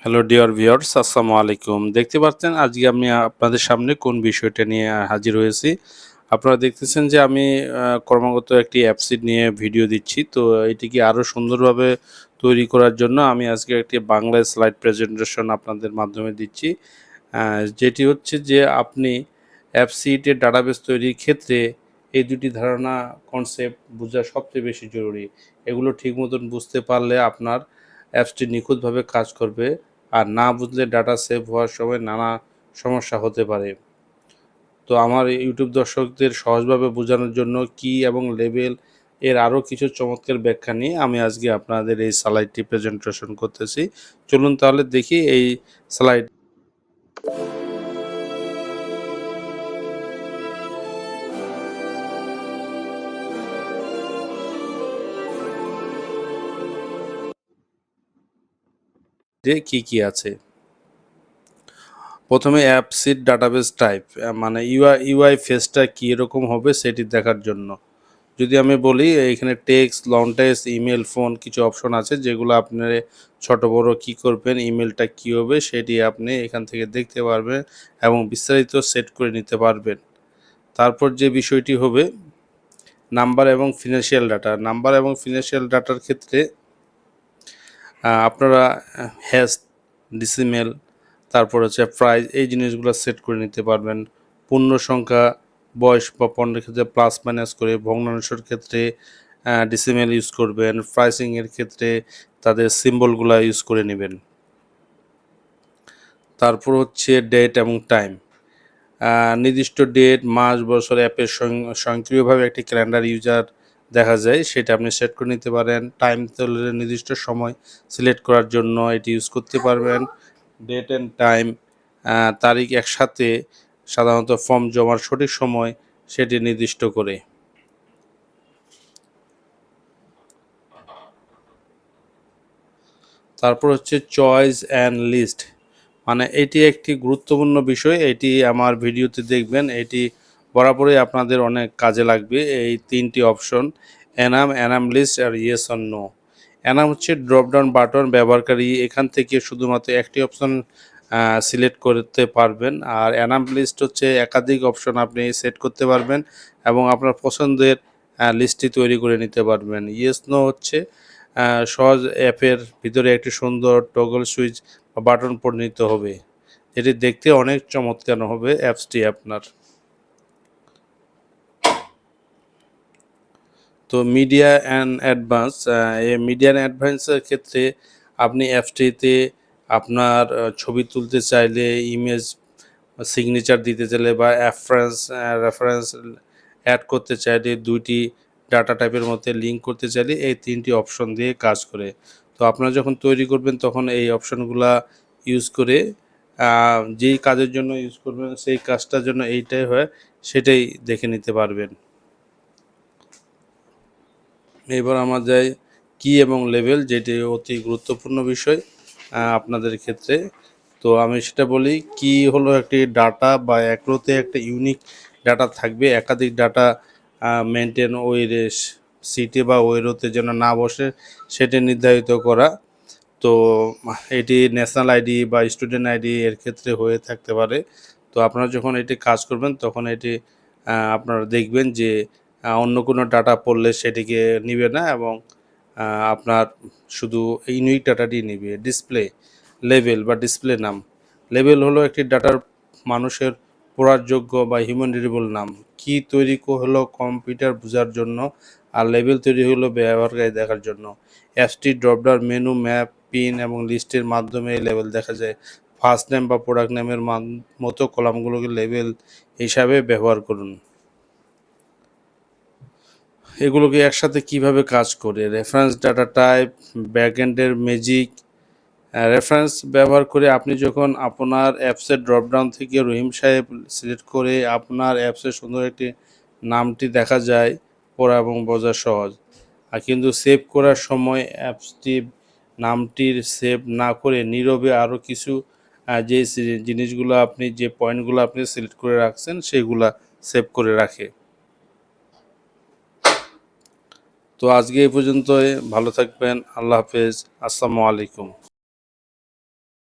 Hello dear viewers, আসসালামু আলাইকুম। দেখতে পাচ্ছেন আজকে আমি আপনাদের সামনে কোন বিষয়টা নিয়ে হাজির হয়েছি। আপনারা দেখতেছেন যে আমি ক্রমাগত একটি অ্যাপসি নিয়ে ভিডিও দিচ্ছি। তো এটিকে আরও সুন্দরভাবে তৈরি করার জন্য আমি আজকে একটি বাংলায় স্লাইড প্রেজেন্টেশন আপনাদের মাধ্যমে দিচ্ছি। যেটি হচ্ছে যে আপনি অ্যাপসিটের ডাটাবেস তৈরির ক্ষেত্রে এই দুটি ধারণা কনসেপ্ট বোঝা সবচেয়ে বেশি জরুরি। এগুলো ঠিক মতন বুঝতে পারলে আপনার অ্যাপসটি নিখুঁতভাবে কাজ করবে। আর না বুঝলে ডাটা সেভ হওয়ার সময় নানা সমস্যা হতে পারে। তো আমার ইউটিউব দর্শকদের সহজভাবে বোঝানোর জন্য কি এবং লেবেল এর আরও কিছু চমৎকার ব্যাখ্যা নিয়ে আমি আজকে আপনাদের এই স্লাইডটি প্রেজেন্টেশন করতেছি। চলুন তাহলে দেখি এই স্লাইড কি আছে। প্রথমে অ্যাপসিড ডাটাবেস টাইপ মানে ইউআই ফেসটা কীরকম হবে সেটি দেখার জন্য যদি আমি বলি এখানে text, long text, email, phone কিছু অপশন আছে যেগুলো আপনি ছোট বড় কি করবেন, ইমেলটা কী হবে সেটি আপনি এখান থেকে দেখতে পারবেন এবং বিস্তারিত সেট করে নিতে পারবেন। তারপর যে বিষয়টি হবে নাম্বার এবং ফিনান্সিয়াল ডাটা। নাম্বার এবং ফিনান্সিয়াল ডাটার ক্ষেত্রে আপনারা হ্যাশ, ডিসিমেল, তারপর হচ্ছে প্রাইস এই জিনিসগুলো সেট করে নিতে পারবেন। পূর্ণ সংখ্যা, বয়স বা পণ্যের ক্ষেত্রে প্লাস মাইনাস করে, ভগ্নাংশের ক্ষেত্রে ডিসিমেল ইউজ করবেন, প্রাইসিংয়ের ক্ষেত্রে তাদের সিম্বলগুলো ইউজ করে নেবেন। তারপর হচ্ছে ডেট এবং টাইম। নির্দিষ্ট ডেট, মাস, বছর অ্যাপের স্বয়ংক্রিয়ভাবে একটি ক্যালেন্ডার ইউজার দেখা যায় সেটা আপনি সেট করে নিতে পারেন। টাইম তাহলে নির্দিষ্ট সময় সিলেক্ট করার জন্য এটি ইউজ করতে পারবেন। ডেট অ্যান্ড টাইম, তারিখ একসাথে সাধারণত ফর্ম জমার সঠিক সময় সেটি নির্দিষ্ট করে। তারপর হচ্ছে চয়েস অ্যান্ড লিস্ট, মানে এটি একটি গুরুত্বপূর্ণ বিষয়। এটি আমার ভিডিওতে দেখবেন, এটি বরাবরই আপনাদের অনেক কাজে লাগবে। এই তিনটি অপশন এনাম লিস্ট আর ইয়েস অর নো। এনাম হচ্ছে ড্রপডাউন বাটন, ব্যবহারকারী এখান থেকে শুধুমাত্র একটি অপশন সিলেক্ট করতে পারবেন। আর এনাম লিস্ট হচ্ছে একাধিক অপশন আপনি সেট করতে পারবেন এবং আপনার পছন্দের লিস্টটি তৈরি করে নিতে পারবেন। ইয়েস নো হচ্ছে সহজ অ্যাপের ভিতরে একটি সুন্দর টগল সুইচ বা বাটন পরিণত হবে, এটি দেখতে অনেক চমৎকার হবে অ্যাপসটি আপনার। তো মিডিয়া অ্যান্ড অ্যাডভান্স, এই মিডিয়া অ্যান্ড অ্যাডভান্সের ক্ষেত্রে আপনি অ্যাপসটিতে আপনার ছবি তুলতে চাইলে, ইমেজ সিগনেচার দিতে চাইলে বা রেফারেন্স অ্যাড করতে চাইলে, দুইটি ডাটা টাইপের মধ্যে লিঙ্ক করতে চাইলে এই তিনটি অপশন দিয়ে কাজ করে। তো আপনারা যখন তৈরি করবেন তখন এই অপশনগুলা ইউজ করে যেই কাজের জন্য ইউজ করবেন সেই কাজটার জন্য এইটাই হয় সেটাই দেখে নিতে পারবেন। এবার আমরা যাই কি এবং লেভেল, যেটি অতি গুরুত্বপূর্ণ বিষয় আপনাদের ক্ষেত্রে। তো আমি সেটা বলি, কি হলো একটি ডাটা বা একরোতে একটা ইউনিক ডাটা থাকবে, একাধিক ডাটা মেনটেন ওই সিটে বা ওই রোতে যেন না বসে সেটা নির্ধারিত করা। তো এটি ন্যাশনাল আইডি বা স্টুডেন্ট আইডি এর ক্ষেত্রে হয়ে থাকতে পারে। তো আপনারা যখন এটি কাজ করবেন তখন এটি আপনারা দেখবেন যে অন্য কোনো ডাটা পড়লে সেটিকে নিবে না এবং আপনার শুধু ইউনিক ডাটাটি নিবে। ডিসপ্লে লেভেল বা ডিসপ্লে নাম। লেভেল হলো একটি ডাটার মানুষের পড়ার যোগ্য বা হিউম্যান রিডেবল নাম। কি তৈরি হলো কম্পিউটার বোঝার জন্য, আর লেভেল তৈরি হলো ব্যবহারকারী দেখার জন্য। অ্যাপসটি ড্রপডাউন মেনু, ম্যাপ, পিন এবং লিস্টের মাধ্যমে লেভেল দেখা যায়। ফার্স্ট নেম বা প্রোডাক্ট নেমের মতো কলামগুলোকে লেভেল হিসাবে ব্যবহার করুন। এগুলোকে একসাথে কিভাবে কাজ করে, রেফারেন্স ডাটা টাইপ, ব্যাকএন্ডের ম্যাজিক। রেফারেন্স ব্যবহার করে আপনি যখন আপনার অ্যাপসের ড্রপডাউন থেকে রহিম সাহেব সিলেক্ট করে আপনার অ্যাপসের সুন্দর একটি নামটি দেখা যায়, পড়া এবং বোঝা সহজ। আর কিন্তু সেভ করার সময় অ্যাপসটি নামটির সেভ না করে নীরবে আরও কিছু যে জিনিসগুলো আপনি যে পয়েন্টগুলো আপনি সিলেক্ট করে রাখছেন সেগুলা সেভ করে রাখে। তো আজকে এই পর্যন্তই, ভালো থাকবেন, আল্লাহ হাফেজ, আসসালামু আলাইকুম।